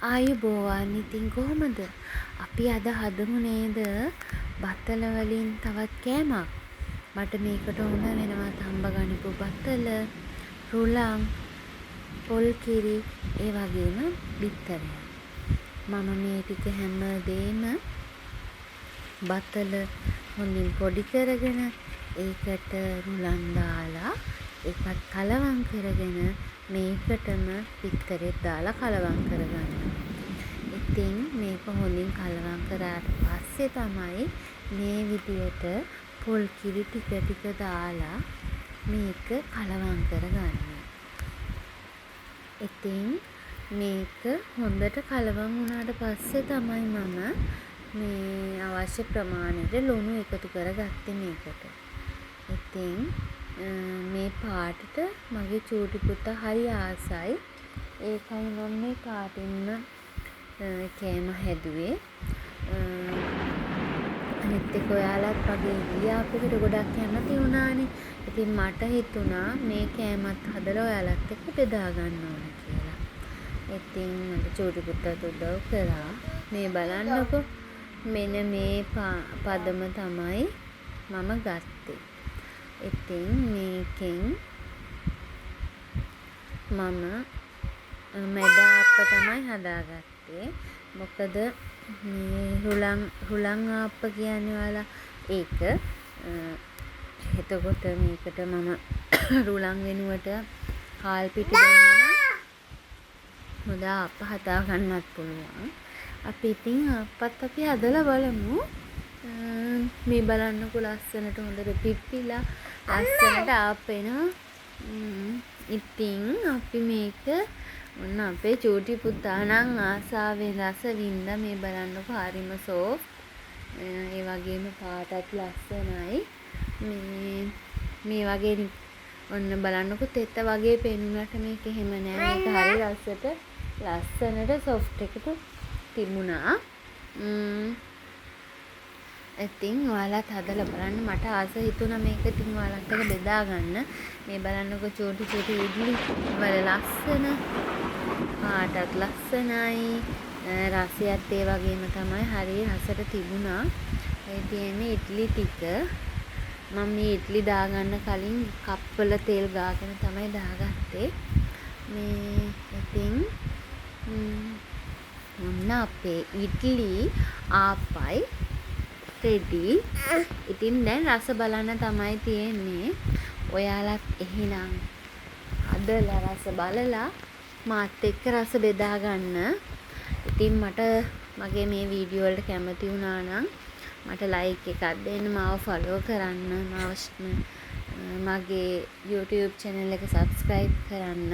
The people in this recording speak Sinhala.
ආයුබෝවන්. ඉතින් කොහොමද? අපි අද හදමු නේද බත්තල වලින් තවත් කෑමක්. මට මේකට ඕන වෙනවා තම්බගනිපු බත්තල, රුලන්, පොල් කිරි, ඒ වගේම බිත්තරය. මම මේ ටික හැමදේම බත්තල හොඳින් පොඩි කරගෙන ඒකට රුලන් දාලා ඒකත් කලවම් කරගෙන මේකටම බිත්තරෙත් දාලා කලවම් කරගන්න. ඉතින් මේක හොඳින් කලවම් කරාට පස්සේ තමයි මේ විදියට පොල් කිරි ටික ටික දාලා මේක කලවම් කරගන්න. ඉතින් මේක හොඳට කලවම් වුණාට පස්සේ තමයි මම මේ අවශ්‍ය ප්‍රමාණයට ලුණු එකතු කරගත්තේ මේකට. ඉතින් මේ පාටට මගේ චූටි පුතා හරි ආසයි. ඒකයි මම මේ පාටින්ම කෑම හැදුවේ. අනිත් එක ඔයාලත් වගේ ඉලියාප්පකට ගොඩක් කැමති වුණානේ. ඉතින් මට හිතුණා මේ කෑමත් හදලා ඔයාලත් එක්ක බෙදා ගන්න ඕන කියලා. ඉතින් මට චූටි පුතාට උදව් කරා. මේ බලන්නකෝ. මෙන්න මේ පදම තමයි මම ගත්තේ. ඉතින් මේකෙන් මම මැද ආප්ප තමයි හදාගත්තේ. මොකද මේ රුලන් ආප්ප කියන්නේ ඔයාලා ඒක. එතකොට මේකට මම රුලන් වෙනුවට හාල් පිටි දැම්මා නම් හොඳ ආප්ප හදා ගන්නත් පුළුවන්. අපි ඉතින් ආප්පත් අපි හදලා බලමු. මේ බලන්නකො ලස්සනට හොඳට පිපිලා ලස්සනට ආප්පෙනවා. ඉතින් අපි මේක ඔන්න අපේ චූටි පුතා නම් ආසාවෙන් රස විඳ. මේ බලන්නකො හරිම සෝෆ්ට්. ඒ වගේම පාටත් ලස්සනයි. මේ වගේ ඔන්න බලන්නකො තෙත වගේ පෙනුනට මේක එහෙම නෑ. මේක හරි ලස්සනට සොෆ්ට් එකට තිබුණා. ඉතින් ඔයාලත් හදලා බලන්න. මට ආස හිතුණා මේක ඉතින් ඔයාලත් එක්ක බෙදා ගන්න. මේ බලන්නකො චූටි ඉඩ්ලි වල ලස්සන පාටත් ලස්සනයි. රසයත් ඒ වගේම තමයි. හරිය රසට තිබුණා. ඒ තියෙන්නේ ඉඩ්ලි ටික. මම මේ ඉඩ්ලි දාගන්න කලින් කප්වල තෙල් ගාගෙන තමයි දාගත්තේ. මේ ඉතින් ඔන්න අපේ ඉඩ්ලි ආප්පයි රෙඩි. ඉතින් දැන් රස බලන්න තමයි තියෙන්නේ. ඔයාලත් එහෙනම් හදලා රස බලලා මාත් එක්ක රස බෙදා ගන්න. ඉතින් මට මගේ මේ වීඩියෝ වලට කැමති වුණා නම් මට ලයික් එකක් දෙන්න, මාව ෆලෝ කරන්න, මගේ YouTube channel එක subscribe කරන්න.